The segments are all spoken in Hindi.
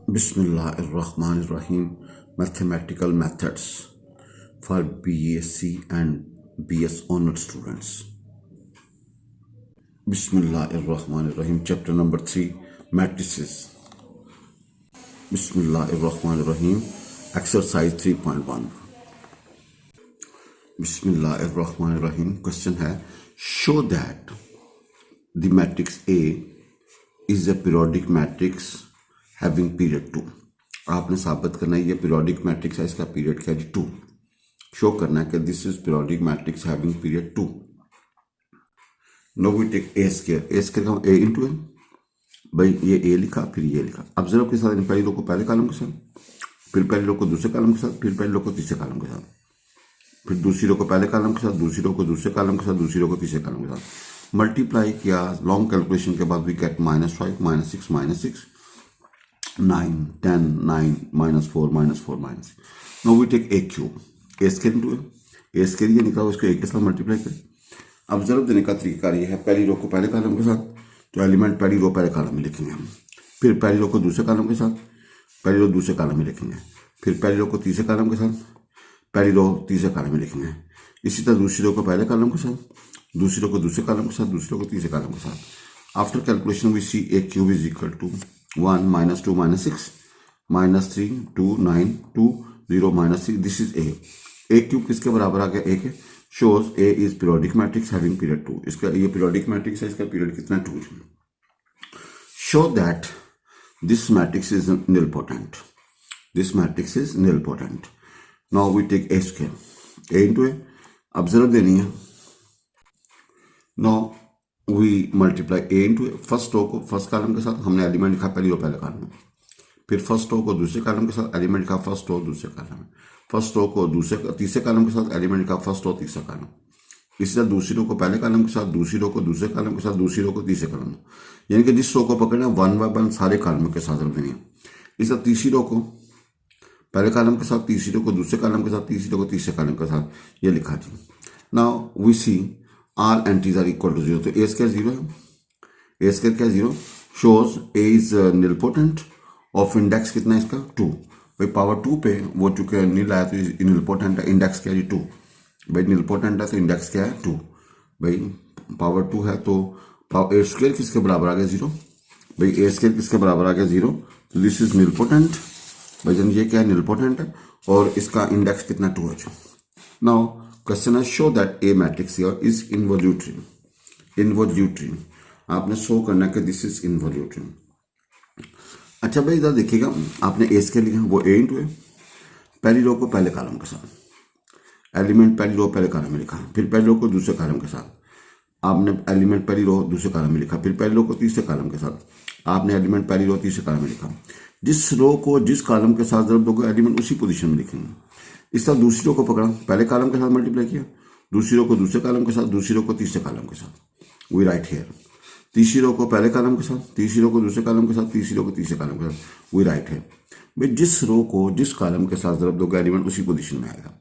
Bismillahirrahmanirrahim. Mathematical methods for BSc and BS honored students. Bismillahirrahmanirrahim. Chapter number 3, matrices. Bismillahirrahmanirrahim. Exercise 3.1. Bismillahirrahmanirrahim. Question है, show that the matrix A is a periodic matrix having period 2. आपने साबित करना है ये पीरियोडिक मैट्रिक्स है, इसका पीरियड क्या है 2. शो करना है कि this is periodic matrix having period 2. Now we take A square का ए इंटू ए. भाई ये ए लिखा फिर ये लिखा. ऑब्जर्व के साथ पहली रो को पहले कॉलम के साथ, फिर पहली रो को दूसरे कॉलम के साथ, फिर पहली रो को तीसरे कॉलम के साथ, फिर दूसरी रो को पहले कॉलम के साथ, दूसरी रो को दूसरे कॉलम के साथ, दूसरी रो को तीसरे कॉलम के साथ. मल्टीप्लाई किया लॉन्ग कैलकुलेशन के बाद we get -5 -6 9 10 9 -4 -4 -. Now we take a cube. A square into a square ये निकला, उसको एक के साथ मल्टीप्लाई करें. ऑब्जर्व देने का तरीका ये है, पहली रो को पहले कॉलम के साथ तो एलिमेंट पहली रो पहले कॉलम में लिखेंगे हम, फिर पहली रो को दूसरे कॉलम के साथ, पहली रो दूसरे कॉलम में लिखेंगे, फिर पहली रो को तीसरे कॉलम के साथ, पहली रो तीसरे कॉलम में लिखेंगे. इसी तरह दूसरी रो को पहले कॉलम के साथ, दूसरी रो को दूसरे कॉलम के साथ, दूसरी रो को तीसरे कॉलम के साथ. After calculation we see a cube is equal to 1 -2 -6 -3 2 9 2 0 -3. This is a cube किसके बराबर आ गया, ए के. Shows A is periodic matrix having period 2. इसका ये पीरियोडिक मैट्रिक्स है, इसका पीरियड कितना 2. Show that this matrix is nilpotent. This matrix is nilpotent. Now we take A square, A into A. Observe देनी है. Now we multiply A into A. First row को फर्स्ट कॉलम के साथ हमने एलिमेंट लिखा पहली रो पहले कॉलम में, फिर फर्स्ट रो को दूसरे कॉलम के साथ एलिमेंट लिखा फर्स्ट रो दूसरे कॉलम में, फर्स्ट रो को दूसरे तीसरे कॉलम के साथ एलिमेंट लिखा फर्स्ट रो तीसरा कॉलम. इसी तरह दूसरी रो को पहले कॉलम के साथ, दूसरी रो को दूसरे कॉलम के साथ, दूसरी रो को तीसरे कॉलम में. यानी कि जिस रो को पकड़ना 1 बाय 1 सारे कॉलमों के साथ रख देनी है. इस तरह तीसरी रो को पहले कॉलम के साथ, तीसरी रो को दूसरे कॉलम के साथ, तीसरी रो को तीसरे कॉलम के साथ, ये लिखा जी. Now we see all entries are equal to 0. तो ए स्क्वायर 0 है, ए स्क्वायर क्या 0. Shows A is nilpotent. Of index कितना है इसका 2. भाई पावर 2 पे वो चूंकि नील आया तो निलपोटेंट है. इंडेक्स क्या है 2. भाई निलपोटेंट है तो इंडेक्स क्या है 2. भाई पावर 2 है तो ए स्क्वायर किसके बराबर आ गया 0. भाई ए स्क्वायर किसके बराबर आ गया 0. तो दिस इज निलपोटेंट. भाई जन ये क्या है निलपोटेंट है और इसका इंडेक्स कितना 2 है. नाउ क्वेश्चन है, show that A matrix here is involutory. Involutory आपने शो करना कि दिस इज इनवॉल्यूटरी. अच्छा भाई इधर देखिएगा, आपने ए स्क्वायर लिखा वो ए इंटू ए. पहली रो को पहले कॉलम के साथ, एलिमेंट पहली रो पहले कॉलम में लिखा, फिर पहली रो को दूसरे कॉलम के साथ आपने एलिमेंट पहली रो दूसरे कॉलम में लिखा, फिर पहली रो को तीसरे कॉलम के साथ आपने एलिमेंट पहली रो तीसरे कॉलम में लिखा. जिस रो को जिस कॉलम के साथ जब दोगे एलिमेंट उसी पोजीशन में लिखेंगे. इस तरह दूसरी रो को पकड़ा, पहले कॉलम के साथ मल्टीप्लाई किया, दूसरी रो को दूसरे कॉलम के साथ, दूसरी रो को तीसरे कॉलम के साथ. We write here. तीसरी रो को पहले कॉलम के साथ, तीसरी रो को दूसरे कॉलम के साथ, तीसरी रो को तीसरे कॉलम के साथ. We write here. भाई जिस रो को जिस कॉलम के साथ जरूरत दोगे एलिमेंट उसी पोजीशन में आएगा,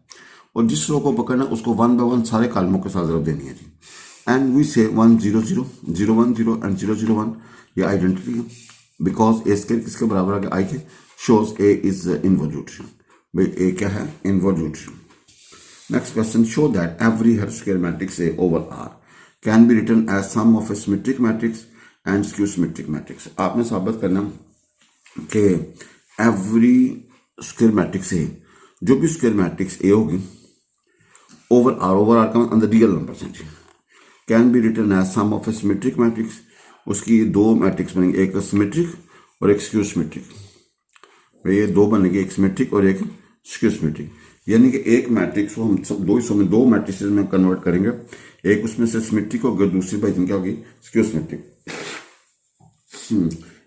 और जिस रो को पकड़ना उसको 1 बाय 1 सारे कॉलमों के साथ जरूरत देनी है जी. एंड वी से 1 0 0 0 1 0 एंड 0 0 1. ये आइडेंटिटी है बिकॉज ए स्क्वायर किसके बराबर आ गया आई के. Shows A is involutory. भाई ए क्या है involutory. Next question, show that every हर square matrix A over R can be written as sum of a symmetric matrix and skew symmetric matrix. आपने साबित करना कि एवरी स्क्वायर मैट्रिक्स ए, जो भी स्क्वायर मैट्रिक्स ए होगी ओवर आर का अंदर रियल नंबर है, can be written as sum of a symmetric matrix. उसकी दो मैट्रिक्स बनेंगे, एक सिमेट्रिक और एक स्क्यू सिमेट्रिक. ये दो बनेंगे, एक सिमेट्रिक और एक स्क्यू सिमेट्रिक. यानी कि एक मैट्रिक्स को हम सब दो हिस्सों में दो मैट्रिक्स में कन्वर्ट करेंगे. एक उसमें से सिमेट्रिक होगी, दूसरी बाई क्या होगी स्क्यू सिमेट्रिक.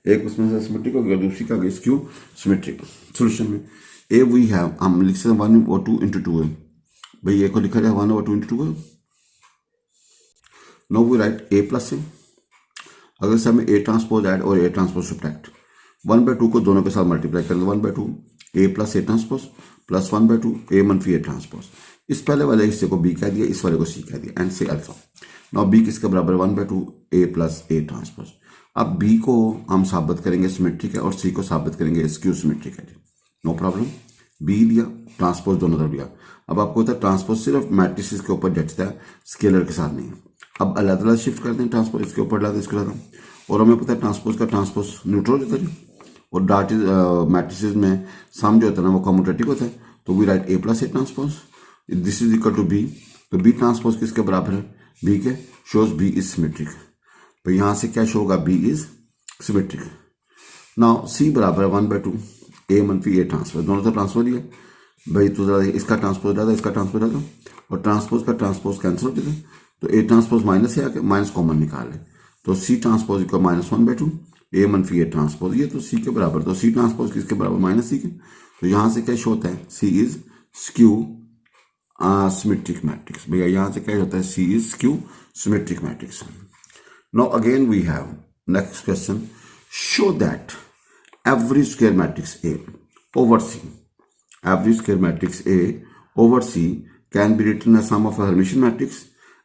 एक उसमें से सिमेट्रिक होगी, दूसरी क्या होगी स्क्यू सिमेट्रिक. सोल्यूशन में ए वी हैव हम लिख सकते 1/2 × 2 है. भाई ए को लिखा जाए 1/2 × 2 है. Now we write A plus A. अगर से हमें ए ट्रांसपोज ऐड और ए ट्रांसपोज सब्ट्रैक्ट, 1/2 को दोनों के साथ मल्टीप्लाई करेंगे. 1/2 ए प्लस ए ट्रांसपोज प्लस 1/2 ए मनफी ए ट्रांसपोज. इस पहले वाले हिस्से को बी कह दिया, इस वाले को सी कह दिया. एंड से अल्फा. नाउ बी किसके बराबर 1/2 ए प्लस ए ट्रांसपोज. अब बी को हम साबित करेंगे सिमेट्रिक है और सी को साबित करेंगे स्क्यू सिमेट्रिक है जी, नो प्रॉब्लम। बी लिया, ट्रांसपोज दोनों तरफ लिया। अब आपको पता है ट्रांसपोज सिर्फ मैट्रिसेस के ऊपर जचता है, स्केलर के साथ नहीं। अब अलग अलग शिफ्ट करते हैं ट्रांसपोज, इसके ऊपर लाते इसके लाते, और हमें पता है ट्रांसपोज का ट्रांसपोज न्यूट्रल होता है जी, और डाट मैट्रिसेस में सम जो होता है ना वो कम्यूटेटिव होता है, तो we write A plus A transpose, this is equal to B. तो बी ट्रांसपोज किसके बराबर है? बी के, शोज बी इज सिमेट्रिक। तो यहां से क्या शो होगा? B is symmetric. Now C बराबर है 1/2 ए मनफी ए ट्रांसपोज, दोनों तो ट्रांसफर लिया भाई, तो जरा इसका ट्रांसपोज डाला, इसका ट्रांसपोज डाला, और ट्रांसपोज का ट्रांसपोज कैंसिल हो गया, तो ए ट्रांसपोज माइनस से आके माइनस कॉमन निकाल ले, तो सी ट्रांसपोज इक्वल -1/2 ए मनफी ए ट्रांसपोज, ये तो सी के बराबर, तो सी ट्रांसपोज किसके बराबर? माइनस सी के। तो यहां से क्या शो होता है? C is skew symmetric matrix. भैया यहां से क्या होता है? C is skew symmetric matrix. Now again we have next question, show that every square matrix A over C, every square matrix A over C can be written as sum of a Hermitian matrix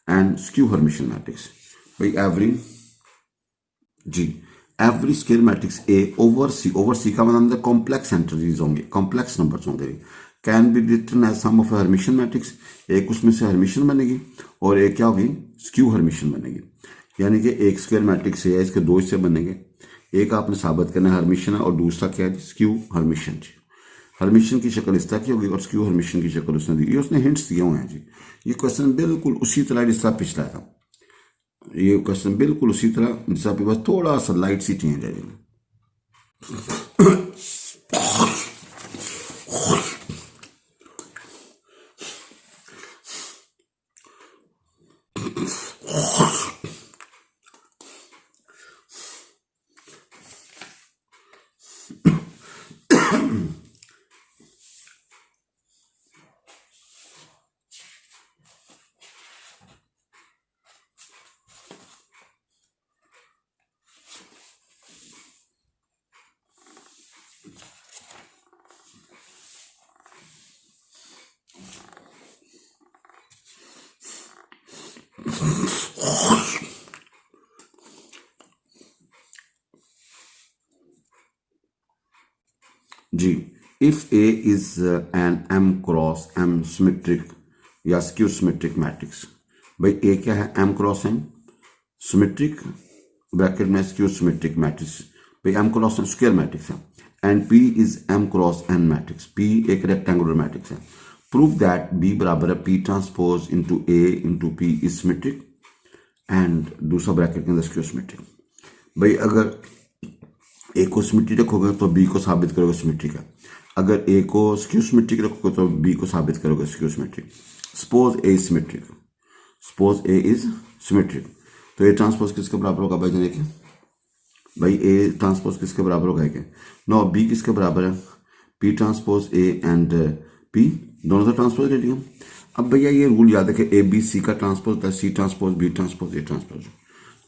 and skew Hermitian matrix. भाई every square matrix A over C का मतलब कॉम्प्लेक्स एंट्रीज होंगे, कॉम्प्लेक्स नंबर्स होंगे, can be written as sum of a Hermitian matrix, एक उसमें से हर्मिशियन बनेगी और एक क्या होगी? स्क्यू हर्मिशियन बनेगी। यानी कि एक स्क्वायर मैट्रिक्स है, इसके दो हिस्से बनेंगे, एक आपने साबित करना है हर्मिशियन है और दूसरा क्या है? स्क्यू हर्मिशियन जी। हर्मिशियन की शक्ल इस तरह की होगी और स्क्यू हर्मिशियन की शक्ल उसने दी, ये उसने हिंट्स दिए हुए हैं जी। ये क्वेश्चन बिल्कुल उसी तरह जिस तरह पिछला था, ये क्वेश्चन बिल्कुल उसी तरह जिस तरह, बस थोड़ा सा लाइट सी चेंज है। जी, if A is an m cross m symmetric या स्क्यू सिमेट्रिक मैट्रिक्स, भाई ए क्या है? m cross m symmetric bracket में स्क्यू सिमेट्रिक मैट्रिक्स, भाई m cross m square matrix है, and p is m cross n matrix, p एक रेक्टेंगुलर मैट्रिक्स है। प्रूव दैट b बराबर है p transpose into a into p is symmetric and दूसरा ब्रैकेट के अंदर स्क्यू सिमेट्रिक। भाई अगर ए को सिमेट्रिक रखोगे तो बी को साबित करोगे सिमेट्रिक है, अगर ए को स्क्यू सिमेट्रिक रखोगे तो बी को साबित करोगे skew symmetric. Suppose A is symmetric, suppose A is symmetric, तो ए ट्रांसपोज किसके बराबर होगा? भाई देखिए, भाई ए ट्रांसपोज किसके बराबर होगा? क्या नो, बी किसके बराबर है? P transpose A and P, दोनों तो ट्रांसपोज ले लिया। अब भैया ये रूल याद है कि ए बी सी का ट्रांसपोज होता है, C transpose B transpose A transpose.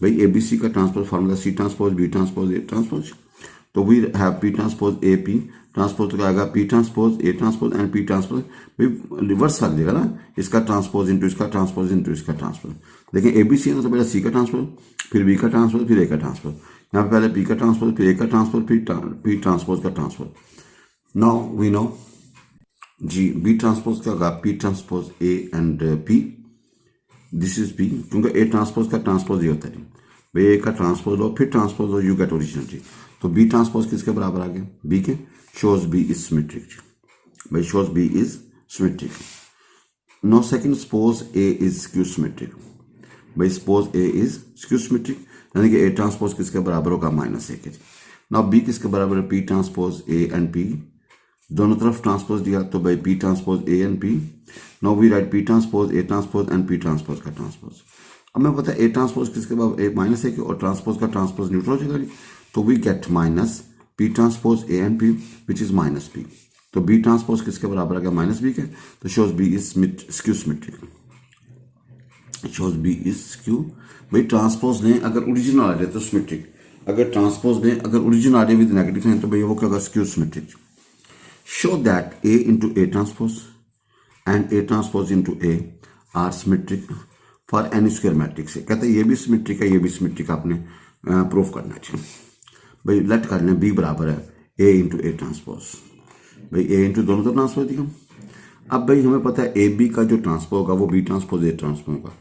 भाई ए बी सी का transpose formula C transpose B transpose A transpose, तो we have P transpose A P transpose, तो क्या आएगा? P transpose A transpose and P transpose, भाई रिवर्स कर देगा ना, इसका ट्रांसपोज इंटू इसका ट्रांसपोज इंटू इसका ट्रांसपोज। देखिए ए बी सी है ना, तो पहले सी का ट्रांसपोज, फिर बी का ट्रांसपोज, फिर ए का ट्रांसपोज, यहाँ पे पहले पी का ट्रांसपोज, फिर ए का ट्रांसपोज, फिर पी ट्रांसपोज का ट्रांसपोज। नाउ वी नो जी, बी ट्रांसपोज क्या होगा? P transpose A and P, this is B, क्योंकि ए ट्रांसपोज का ट्रांसपोज ये होता है भाई, ए का ट्रांसपोज लो फिर ट्रांसपोज लो, यू गेट ओरिजिनल जी। तो बी ट्रांसपोज किसके बराबर आ गया? बी के, शोज बी इज सिमेट्रिक भाई, shows B is symmetric. Now second, suppose A is skew symmetric, भाई suppose A is skew symmetric, यानी कि ए ट्रांसपोज किसके बराबर होगा? -1 जी। नाउ बी किसके बराबर है? P transpose A and P, दोनों तरफ ट्रांसपोज दिया, तो भाई P transpose A and P. Now we write P transpose A transpose and P transpose का ट्रांसपोज। अब मैं पता है ए ट्रांसपोज किसके बराबर? ए -1 और ट्रांसपोज का ट्रांसपोज न्यूट्रल हो जाएगा, तो we get minus P transpose A and P which is -p। तो बी ट्रांसपोज किसके बराबर आ गया? -b के, तो shows B is skew symmetric, shows B is skew. भाई ट्रांसपोज ने अगर ओरिजिनल आ जाए तो सिमेट्रिक, अगर ट्रांसपोज ने अगर ओरिजिनल आ जाए विद नेगेटिव साइन तो भाई वो क्या होगा? Skew symmetric. Show that A into A transpose and A transpose into A R symmetric for N E square matrix है। कहते हैं ये भी सिमेट्रिक है, ये भी सिमेट्रिक, आपने प्रूफ करना है। भाई लेट कर लें बी बराबर है ए इंटू ए ट्रांसपोज। भाई ए इंटू दोनों तो ट्रांसपोज दिया। अब भाई हमें पता है ए बी का जो ट्रांसपोज होगा वो बी ट्रांसपोज ए ट्रांसपोज होगा।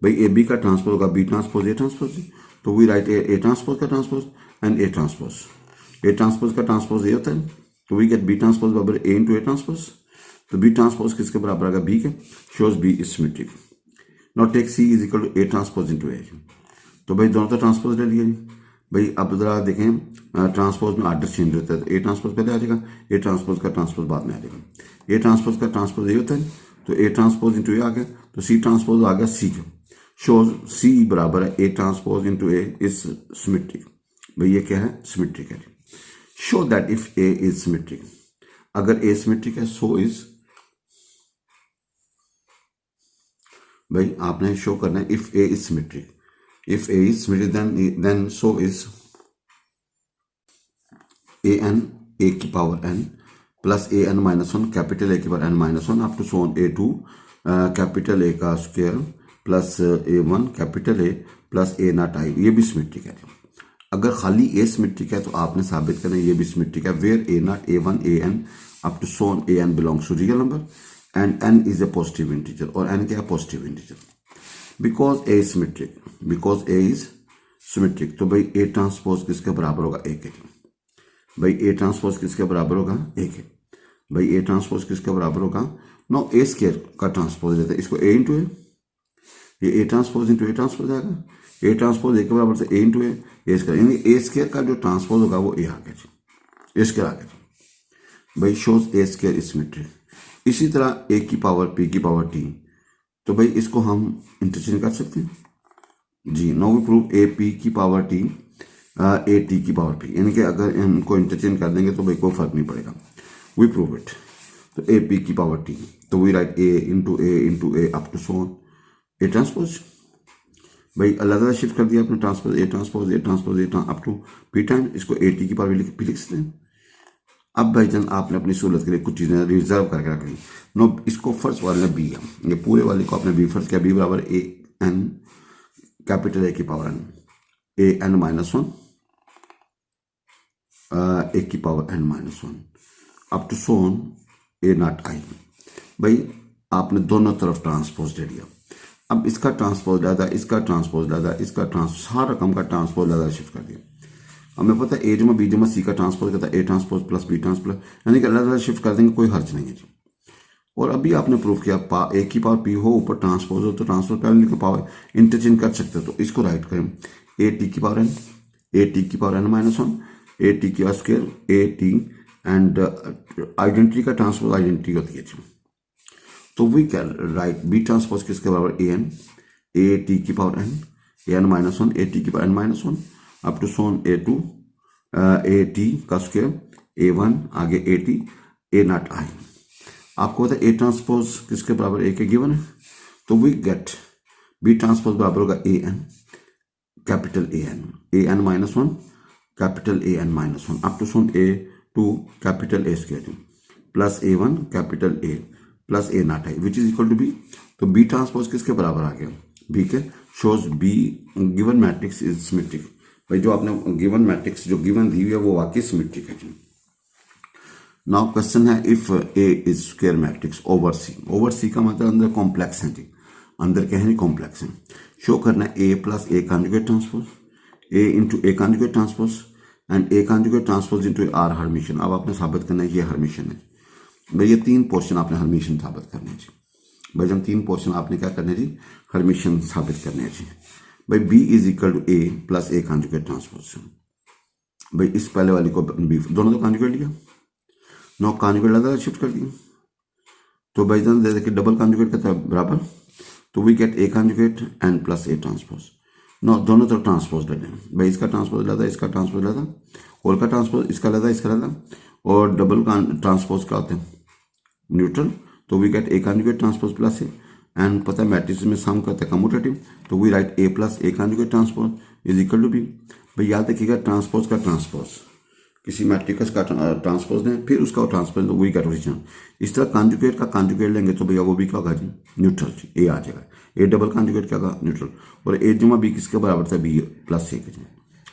भाई ए बी का ट्रांसपोज होगा बी ट्रांसपोज ए ट्रांसपोज। तो वी राइट ए ट्रांसपोज का transpose and A transpose. A transpose का ट्रांसपोज ए होता है, तो वी गेट बी ट्रांसपोज बराबर ए इंटू ए ट्रांसपोज। तो बी ट्रांसपोज किसके बराबर आएगा, बी के। Shows B is symmetric. Now take C is equal to A transpose into A. तो भाई दोनों तो ट्रांसपोज ले लिए। भाई अब जरा देखें ट्रांसपोज में आर्डर चेंज होता है, तो ए ट्रांसपोज पहले आ जाएगा, ए ट्रांसपोज का ट्रांसपोज बाद में आ जाएगा। ए ट्रांसपोज का ट्रांसपोज ए होता है, तो ए ट्रांसपोज इंटू ए आ गया, तो सी ट्रांसपोज आ गया सी का। शोज सी बराबर है A transpose into A is symmetric. भाई ये क्या है, सिमेट्रिक है। Show that if A is symmetric, अगर ए सिमेट्रिक है सो इज, भाई आपने शो करना है if A is symmetric. If A is symmetric, then so is an a की power n plus A N minus one capital A की power n minus one up to so on A two capital A का square plus A one capital A plus A naught I, ये भी सिमेट्रिक है। अगर खाली ए सिमेट्रिक है तो आपने साबित करना ये भी सिमेट्रिक है, where A naught A one A n up to so on A n belongs to real number and n is a positive integer, और n क्या है, positive integer. Because A is symmetric, because A is symmetric, तो भाई ए ट्रांसपोज किसके बराबर होगा, ए के। भाई ए ट्रांसपोज किसके बराबर होगा, ए के। भाई ए ट्रांसपोज किसके बराबर होगा, नो ए स्क्वायर का ट्रांसपोज लेते हैं इसको ए इंटू ए, ये A transpose into A transpose आएगा। ए ट्रांसपोज ए के बराबर से ए इंटू ए स्क्वायर, यानी ए स्क्वायर का जो ट्रांसपोज होगा वो ए आ गया जी, ए स्क्वायर आ गया। भाई shows A square is symmetric. इसी तरह ए की पावर पी की पावर टी, तो भाई इसको हम इंटरचेंज कर सकते हैं जी। Now we prove A P की पावर टी ए टी की पावर पी, यानी कि अगर इनको इंटरचेंज कर देंगे तो भाई कोई फर्क नहीं पड़ेगा। We prove it. तो ए पी की पावर टी, तो we write A into A up to so A transpose. भाई अलग अलग शिफ्ट कर दिया अपने transpose A transpose A transpose A up to P time, इसको ए टी की पावर भी लिख सकते हैं। अब भाईजान आपने अपनी सहूलत के लिए कुछ चीज़ें रिजर्व करके रख ली। नो इसको फर्स्ट वाले बी है, ये पूरे वाले को आपने बी फर्स्ट किया, बी बराबर ए एन कैपिटल ए की power N, A N minus one A की power N minus one up to so on A naught I. भाई आपने दोनों तरफ ट्रांसपोज दे दिया। अब इसका ट्रांसपोज ज़्यादा, इसका ट्रांसपोज ज़्यादा, इसका सारा रकम का ट्रांसपोज ज़्यादा शिफ्ट कर दिया। हमें पता है ए जमा बी जमा सी का ट्रांसपोज करता है A transpose plus B transpose, यानी कि अलग अलग शिफ्ट कर देंगे, कोई हर्ज नहीं है जी। और अभी आपने प्रूफ किया ए की पावर पी हो ऊपर ट्रांसपोज हो, तो ट्रांसपोज पहले लिखो पावर इंटरचेंज कर सकते हो। तो इसको राइट करें ए टी की पावर एन, ए टी की power N minus one, A T की square A T and identity का ट्रांसपोज आइडेंटिटी होती है जी। तो we can write B transpose किसके बराबर ए एन, ए टी की power N, A N minus one, A T की power N minus one up to so on A two A T का स्क्वायर ए वन आगे ए टी ए नॉट आई। आपको पता है ए ट्रांसपोज किसके बराबर ए के गिवन है, तो वी गेट बी ट्रांसपोज बराबर होगा A N capital A N minus one capital A N minus one up to so on A two capital A square plus A one capital A plus A naught I which is equal to B. तो बी ट्रांसपोज किसके बराबर आ गया, बी के। Shows B given matrix is symmetric. भाई जो आपने गिवन मैट्रिक्स जो गिवन दी हुई है वो वाकई सिमेट्रिक है। नाउ क्वेश्चन है if A is square matrix over C. Over C का मतलब अंदर कॉम्प्लेक्स है जी, अंदर क्या है नहीं, कॉम्प्लेक्स है। शो करना है A plus A conjugate transpose, A into A conjugate transpose and A conjugate transpose into are Hermitian. अब आपने साबित करना है ये हर्मिशन है। भाई ये तीन पोर्शन आपने हर्मिशन साबित करने हैं जी। भाई जब तीन पोर्शन आपने क्या करने जी, हर्मिशन साबित करने हैं जी। भाई B is equal to A plus A conjugate transpose. भाई इस पहले वाली को बी दोनों तो कॉन्जुगेट लिया, नो कॉन्जुगेट लगा शिफ्ट कर दिया। तो भाई जान दे देखिए डबल कॉन्जुगेट का बराबर, तो we get A conjugate and plus A transpose. Now दोनों तरफ ट्रांसपोज ले लें। भाई इसका ट्रांसपोज लेता, इसका ट्रांसपोज लेता, और का ट्रांसपोज इसका लेता, इसका लेता, और डबल ट्रांसपोज का होते हैं न्यूट्रल। तो we get A conjugate transpose plus A and पता है मैट्रिक्स में सम करता है कम्यूटेटिव, तो we write A plus A conjugate transpose is equal to B. भाई याद रखिएगा ट्रांसपोज का ट्रांसपोज, किसी मैट्रिक्स का ट्रांसपोज दें फिर उसका ट्रांसपोज, तो वही का ओरिजिनल। इस तरह कॉन्जुगेट का कॉन्जुगेट लेंगे तो भैया वो भी क्या होगा जी, न्यूट्रल जी, ए आ जाएगा। ए डबल कॉन्जुगेट क्या होगा, न्यूट्रल। और ए जमा बी किसके बराबर था, बी प्लस ए के जी।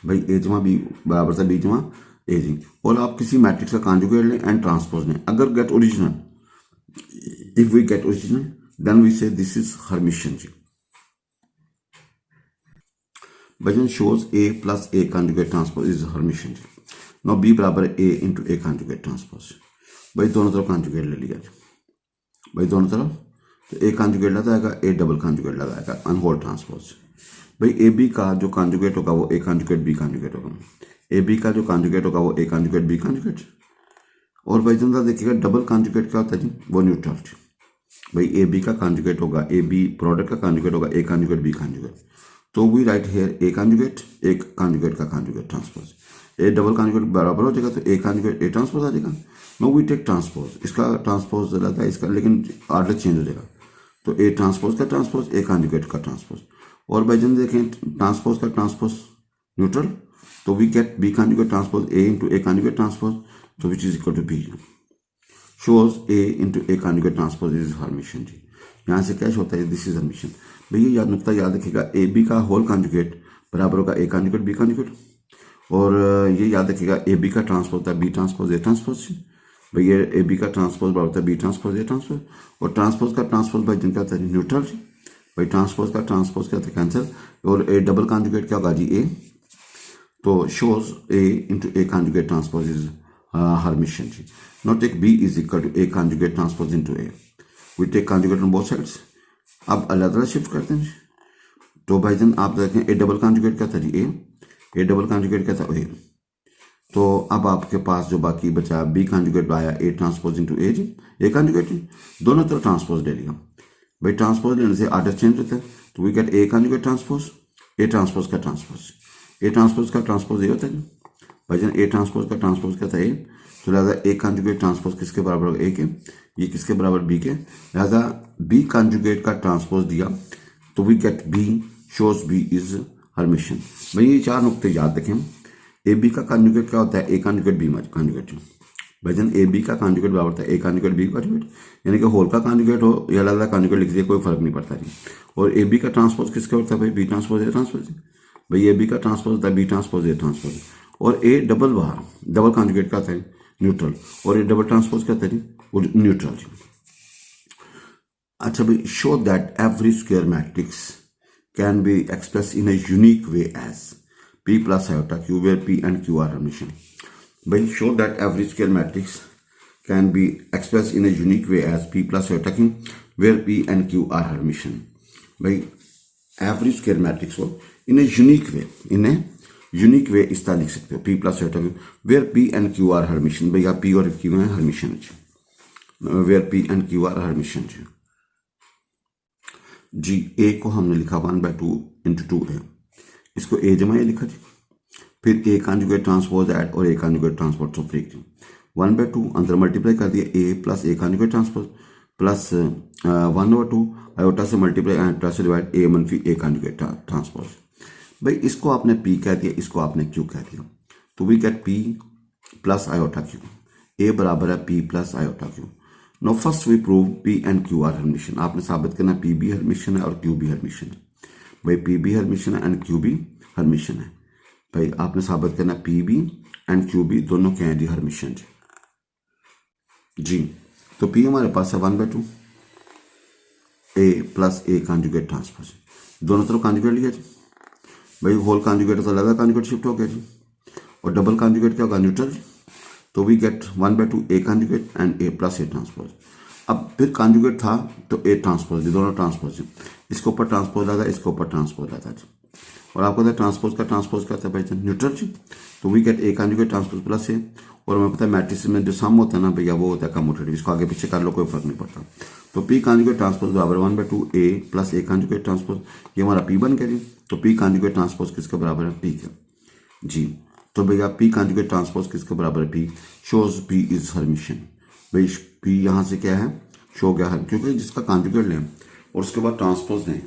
भाई ए जमा बी बराबर था बी जमा ए जी। और आप किसी मैट्रिक्स का कॉन्जुगेट लें एंड ट्रांसपोज लें, अगर get original, if we get original then we say this is Hermitian जी। Bhajan shows A plus A conjugate transpose is Hermitian. Now B बराबर A into A conjugate transpose। भाई दोनों तरफ conjugate ले लिया, भाई दोनों तरफ तो A conjugate लगाएगा, A डबल conjugate लगाएगा on whole transpose। भाई A B का जो conjugate होगा वो A conjugate B conjugate होगा, A B का जो conjugate होगा वो A conjugate B conjugate। और भाई जनता देखिएगा डबल conjugate क्या होता है जी, वो न्यूट्रल। भाई A B का conjugate होगा, A B प्रोडक्ट का conjugate होगा A conjugate B conjugate। तो we write here A conjugate, एक कॉन्जुगेट का conjugate transpose, A double conjugate बराबर हो जाएगा तो ए कॉन्जुगेट ए ट्रांसपोज आ जाएगा। नो वी टेक ट्रांसपोज, इसका ट्रांसपोज रहता है इसका, लेकिन ऑर्डर चेंज हो जाएगा। तो ए ट्रांसपोज का ट्रांसपोज, ए कॉन्जुगेट का ट्रांसपोज। और भाई जन देखें ट्रांसपोज का ट्रांसपोज न्यूट्रल, तो we get B conjugate transpose A into A conjugate transpose, तो which is equal to B. Shows A into A conjugate transpose is Hermitian जी। यहाँ से क्या होता है, दिस इज हर्मिशियन। भैया याद नुकता याद रखिएगा, ए बी का होल कॉन्जुगेट बराबर होगा ए कॉन्जुगेट बी कॉन्जुगेट। और ये याद रखिएगा ए बी का ट्रांसपोज होता है बी ट्रांसपोज ए ट्रांसपोज। भैया ए बी का ट्रांसपोज बराबर होता है बी ट्रांसपोज ए ट्रांसपोज। और ट्रांसपोज का ट्रांसपोज भाई जिनका होता है न्यूट्रल जी। भाई ट्रांसपोज का ट्रांसपोज क्या होता है कैंसिल। और ए डबल कॉन्जुगेट क्या होगा जी ए, तो shows A into A conjugate transpose is Hermitian जी। Not take B is equal to A conjugate transpose into A, we take conjugate on both sides. अब अलग अलग शिफ्ट करते हैं। तो भाईजान आप देखें ए डबल कॉन्जुगेट क्या था जी ए डबल कॉन्जुगेट क्या था ए। तो अब आपके पास जो बाकी बचा बी कॉन्जुगेट आया ए ट्रांसपोज इनटू ए जी, ए कॉन्जुगेट दोनों तरफ ट्रांसपोज ले लिया। भाई ट्रांसपोज लेने से ऑर्डर चेंज होता है, तो we get A conjugate transpose, A transpose का ट्रांसपोज, ए ट्रांसपोज का ट्रांसपोज ये होता है भाईजान। ए ट्रांसपोज का ट्रांसपोज क्या था ए, तो लिहाजा ए कॉन्जुगेट ट्रांसपोज किसके बराबर होगा ए के, ये किसके बराबर बी के, लिहाजा बी कॉन्जुगेट का ट्रांसपोज दिया तो we get B, shows B is Hermitian. भाई ये चार नुक्ते याद रखें। ए बी का कॉन्जुगेट क्या होता है ए कॉन्जुगेट बी कॉन्जुगेट। भाईजान ए बी का कॉन्जुगेट बराबर होता है ए कॉन्जुगेट बी कॉन्जुगेट, यानी कि होल का कॉन्जुगेट हो या अलग अलग कॉन्जुगेट लिख दिए कोई फर्क नहीं पड़ता जी। और ए बी का ट्रांसपोज किसका होता है भाई बी ट्रांसपोज ए ट्रांसपोज। भाई ए बी का ट्रांसपोज होता है बी ट्रांसपोज ए ट्रांसपोज। और ए डबल बार डबल कॉन्जुगेट का होता है न्यूट्रल, और ये डबल ट्रांसपोज क्या होता है न्यूट्रल। अच्छा भाई, show that every square matrix can be express in a unique way as P plus iota Q where P and Q are Hermitian। भाई show that every square matrix can be expressed in a unique way as P plus iota Q where P and Q are Hermitian। भाई every square matrix को in a unique way इस तरह लिख सकते हो P plus iota Q where P and Q are Hermitian। भाई P और Q हैं Hermitian where P and Q are Hermitian ji. A को हमने लिखा 1/2 into 2A, इसको ए जमा ए लिखा जी। फिर ए कॉन्जुगेट ट्रांसपोज ऐड और ए कॉन्जुगेट ट्रांसपोज तो फ्रीक 1/2 अंदर मल्टीप्लाई कर दिया A plus A conjugate transpose plus 1/2 iota से मल्टीप्लाई आयोटा से डिवाइड ए मनफी ए कॉन्जुगेट ट्रांसपोज। भाई इसको आपने पी कह दिया, इसको आपने क्यू कह दिया, तो we get P plus iota Q. A बराबर है P plus iota Q. Now first we prove P and Q are Hermitian. आपने साबित करना पी भी हर्मिशियन है और क्यू भी हर्मिशियन है। भाई पी भी हर्मिशियन है एंड क्यू भी हर्मिशियन है। भाई आपने साबित करना पी भी एंड क्यू भी दोनों क्या है जी हर्मिशियन जी। तो पी हमारे पास है 1/2 ए प्लस ए कॉन्जुगेट ट्रांसपोज, दोनों तरफ कॉन्जुगेट लिया जी। भाई होल कॉन्जुगेट तो अलग कॉन्जुगेट शिफ्ट हो गया जी। और डबल कॉन्जुगेट क्या होगा न्यूट्रल जी। तो we get 1/2 A conjugate and A plus A transpose. अब फिर कॉन्जुगेट था तो ए ट्रांसपोज, दोनों ट्रांसपोज जी। इसके ऊपर ट्रांसपोज आता है, इसके ऊपर ट्रांसपोज आता है जी। और आपको पता है ट्रांसपोज का ट्रांसपोज क्या था भाई न्यूट्रल जी। तो we get A conjugate transpose plus A. और हमें पता है मैट्रिक्स में जो सम होता है ना भैया वो होता है कम्यूटेटिव, इसको आगे पीछे कर लो कोई फर्क नहीं पड़ता। तो पी कॉन्जुगेट ट्रांसपोज बराबर 1/2 ए प्लस ए कॉन्जुगेट ट्रांसपोज, ये हमारा पी बन गया जी। तो पी कॉन्जुगेट ट्रांसपोज किसके बराबर है पी के जी। तो भैया पी कॉन्जुगेट ट्रांसपोज किसके बराबर है P, shows P is Hermitian. भाई पी यहाँ से क्या है शो गया है, क्योंकि जिसका कॉन्जुगेट लें और उसके बाद ट्रांसपोज लें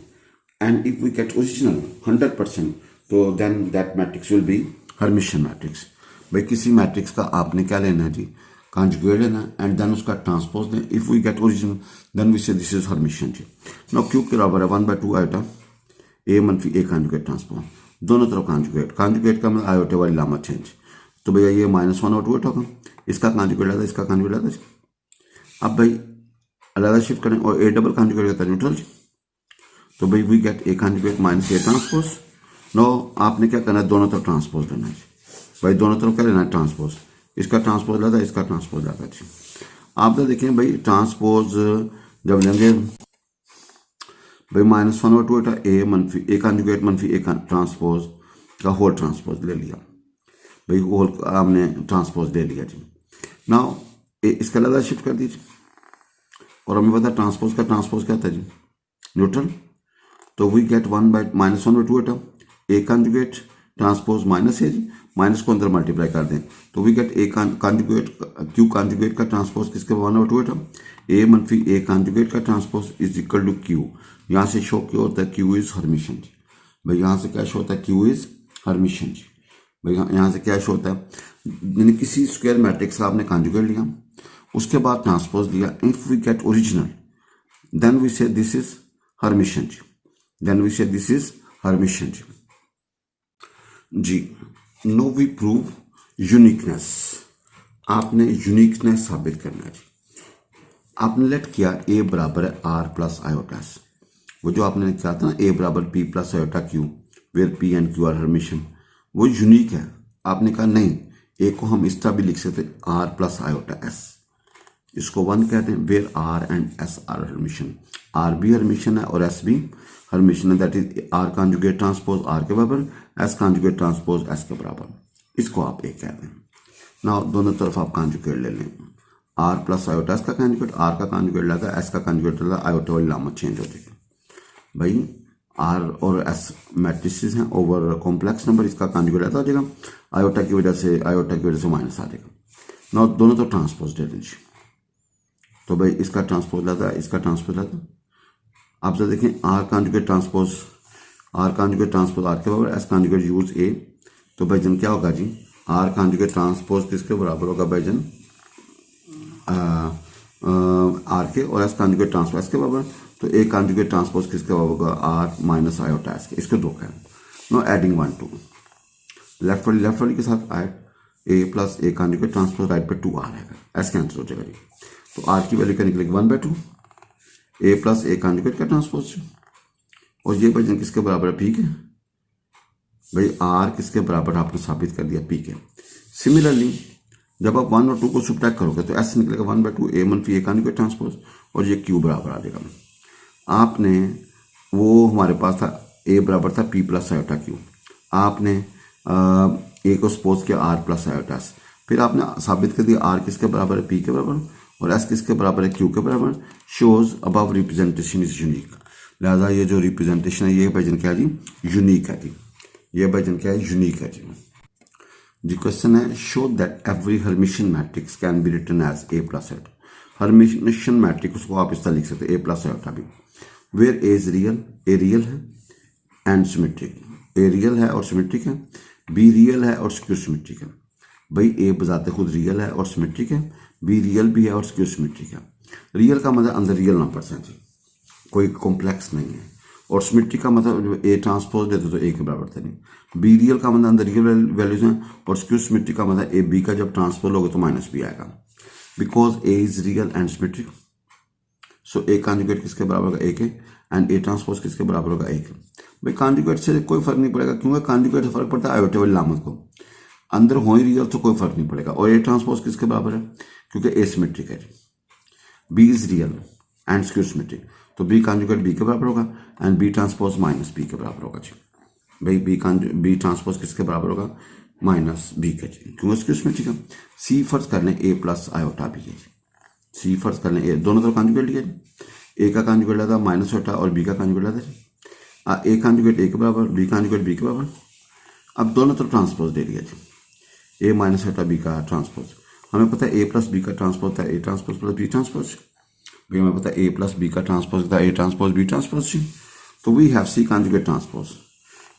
and if we get original 100% तो then that matrix will be Hermitian matrix. भाई किसी मैट्रिक्स का आपने क्या लेना है जी कॉन्जुगेट लेना एंड देन उसका ट्रांसपोज लें। If we get original then we say this is Hermitian जी। नो क्यू के बराबर है 1/2 आयोटा ए मनफी ए कॉन्जुगेट ट्रांसपोज, दोनों तरफ कॉन्जुगेट, कॉन्जुगेट का मतलब आयोटे वाली लामत चेंज। तो भैया ये -1/2 होगा, इसका कॉन्जुगेट आता है, इसका कॉन्जुगेट आता है। अब भाई अलग शिफ्ट करें और ए डबल कॉन्जुगेट होता है न्यूट्रल। तो भाई we get A conjugate minus A transpose. No आपने क्या करना है, दोनों तरफ ट्रांसपोज लेना है भाई, दोनों तरफ क्या लेना है ट्रांसपोज। इसका ट्रांसपोज लाता है, इसका ट्रांसपोज लाता है जी। आप तो देखें भाई ट्रांसपोज जब लेंगे भाई -1/2 होता है, ए कॉन्जुगेट मनफी ए ट्रांसपोज का होल ट्रांसपोज ले लिया भाई, होल हमने ट्रांसपोज ले लिया जी। नाउ इसका लगा शिफ्ट कर दीजिए और हमें पता ट्रांसपोज का ट्रांसपोज क्या था जी, न्यूट्रल। तो वी गेट 1/-1/2 होता ए कॉन्जुगेट ट्रांसपोज माइनस है जी, माइनस को अंदर मल्टीप्लाई कर दें तो we get A conjugate Q conjugate का ट्रांसपोज किसके 1/2 होता, ए मनफी ए कॉन्जुगेट का transpose is equal to Q. यहाँ से शो क्या होता है, क्यू इज हर्मिशन जी भाई, यहाँ से क्या शो होता है, क्यू इज हर्मिशन जी भाई। यहाँ से क्या शो होता है, यानी किसी स्क्वायर मैट्रिक्स का आपने कॉन्जुगेट लिया, उसके बाद ट्रांसपोज लिया, if we get original then we say this is Hermitian जी, then we say this is Hermitian जी। नो वी प्रूव यूनिकनेस, आपने यूनिकनेस साबित करना है जी। आपने लेट किया ए बराबर है आर प्लस आयोटास, वो जो आपने किया था ना ए बराबर P plus iota Q where P and Q are Hermitian, वो यूनिक है। आपने कहा नहीं, ए को हम इस तरह भी लिख सकते आर प्लस आयोटा एस, इसको 1 कहते हैं, where R and S are Hermitian, R भी हर्मिशन है और एस भी हर्मिशन है, that is R conjugate transpose R के बराबर, एस कॉन्जुगेट ट्रांसपोज एस के बराबर, इसको आप ए कहते हैं ना। दोनों तरफ आप कॉन्जुगेट ले लें, आर प्लस आयोटा एस का कॉन्जुगेट, आर का कॉन्जुगेट लगा, एस का कॉन्जुगेट लगा, आयोटा वाली लामत चेंज हो जाएगी भाई। आर और एस मैट्रिसेस हैं ओवर कॉम्प्लेक्स नंबर, इसका कॉन्जुगेट आता हो जाएगा, आयोटा की वजह से माइनस आ जाएगा ना। दोनों तो ट्रांसपोज दे दीजिए, तो भाई इसका ट्रांसपोज लाता है, इसका ट्रांसपोज लाता है। आप जब देखें आर कॉन्जुगेट ट्रांसपोज आर के बराबर, एस कॉन्जुगेट यूज ए, तो भाई जन क्या होगा जी, आर कॉन्जुगेट ट्रांसपोज किसके बराबर होगा भाई जन, आर के, और एस कॉन्जुगेट ट्रांसपोज एस के बराबर, तो ए कॉन्जुगेट ट्रांसपोज किसके बराबर होगा, आर माइनस आयोटा एस के, इसके दो का नो एडिंग 1 2 लेफ्ट वाली के साथ add a plus A conjugate transpose, right पे 2 आ रहेगा, एस कैंसिल हो जाएगा जी। तो आर की वैल्यू क्या निकलेगी 1/2 ए प्लस ए कॉन्जुगेट का ट्रांसपोज, और ये भाई किसके बराबर है, पी के भाई, आर किसके बराबर आपने साबित कर दिया, पी के। सिमिलरली जब आप 1 और 2 को सब्ट्रैक्ट करोगे तो एस निकलेगा 1/2 ए मनफी ए कॉन्जुगेट ट्रांसपोज, और ये क्यू बराबर आ जाएगा। आपने वो हमारे पास था ए बराबर था पी प्लस आयोटा क्यू, आपने ए को सपोज किया आर प्लस आयोटा, फिर आपने साबित कर दिया आर किसके बराबर है, पी के बराबर, और एस किसके बराबर है, क्यू के बराबर। Shows above representation is unique, लिहाजा ये जो रिप्रेजेंटेशन है ये भाईजन क्या है जी, यूनिक है जी, ये भाईजन क्या है, यूनिक है जी। क्वेश्चन है show that every Hermitian matrix can be written as A plus iota, Hermitian matrix उसको आप इस तरह लिख सकते हैं ए प्लस आयोटा भी, where A is real, A real है एंड सिमेट्रिक, ए रियल है और सिमेट्रिक है, बी रियल है और स्क्यू सिमेट्रिक है। भाई ए बजाते खुद रियल है और सिमेट्रिक है, बी रियल भी है और स्क्यू सिमेट्रिक है। रियल का मतलब अंदर रियल नंबर्स हैं जी, कोई कॉम्प्लेक्स नहीं है, और सिमेट्रिक का मतलब ए ट्रांसपोज देते तो ए के बराबर थे नहीं, बी रियल का मतलब अंदर रियल वैल्यूज हैं, और स्क्यू सिमेट्रिक का मतलब ए बी का जब ट्रांसपोज होगा तो माइनस बी आएगा, because A is real and symmetric. So A conjugate किसके बराबर होगा, ए के, एंड ए ट्रांसपोज किसके बराबर होगा, ए के। भाई कॉन्जुगेट से कोई फर्क नहीं पड़ेगा, क्योंकि कॉन्जुगेट से फर्क पड़ता है आयोटे वाली लामत को, अंदर हो ही रियल तो कोई फर्क नहीं पड़ेगा। और ए ट्रांसपोज किसके बराबर है, क्योंकि ए सिमेट्रिक है, B is real and skew symmetric, तो बी कॉन्जुगेट बी के बराबर होगा and B transpose minus B के बराबर होगा जी। भाई बी ट्रांसपोज किसके बराबर होगा, माइनस बी के जी, क्योंकि स्क्यू सिमेट्रिक है। सी फर्ज कर लें ए प्लस आयोटा भी है जी, सी फर्ज कर लें ए, दोनों तरफ कॉन्जुगेट लिया जी, ए का कॉन्जुगेट लगा माइनस आयोटा और बी का कॉन्जुगेट लगा जी, ए कॉन्जुगेट ए के बराबर, बी कॉन्जुगेट बी के बराबर। अब दोनों तरफ ट्रांसपोज दे दिया जी, ए माइनस आयोटा बी का ट्रांसपोज, हमें पता है ए प्लस बी का ट्रांसपोज था A transpose plus B transpose, भाई हमें पता है ए प्लस बी का ट्रांसपोज था ए ट्रांसपोज बी ट्रांसपोज जी। तो we have C conjugate transpose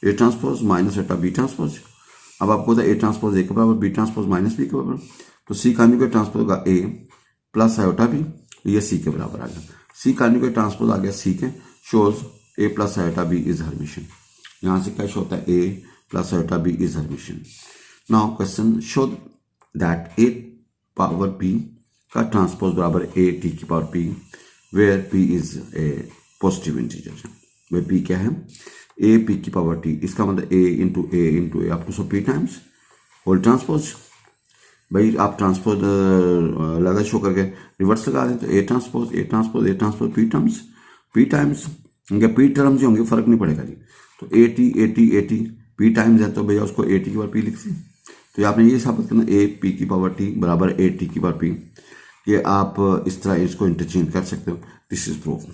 A transpose minus iota B transpose. अब आपको पता है ए ट्रांसपोज ए के बराबर, बी ट्रांसपोज माइनस बी के बराबर, तो सी कॉन्जुगेट ट्रांसपोज होगा ए प्लस आयोटा बी, ये सी के बराबर आ गया। सी कॉन्जुगेट ट्रांसपोज आ गया सी के, shows A plus iota B is Hermitian. यहाँ से क्या शो होता है, ए plus iota b is Hermitian. Now question show that a power p का ट्रांसपोज बराबर a t की power p where p is a positive integer है। वे p क्या है? a p की पावर t, इसका मतलब a into a up to so p times whole transpose. भाई आप ट्रांसपोज लगा शो करके रिवर्स लगा दें तो a ट्रांसपोज p टाइम्स उनके p टर्म्स जो होंगे फर्क नहीं पड़ेगा जी। तो a t p टाइम्स है तो भैया उसको a t की पावर p लिख दी। तो आपने ये साबित करना a p की पावर t बराबर a t की पावर p। ये आप इस तरह इसको इंटरचेंज कर सकते हो। This is proof.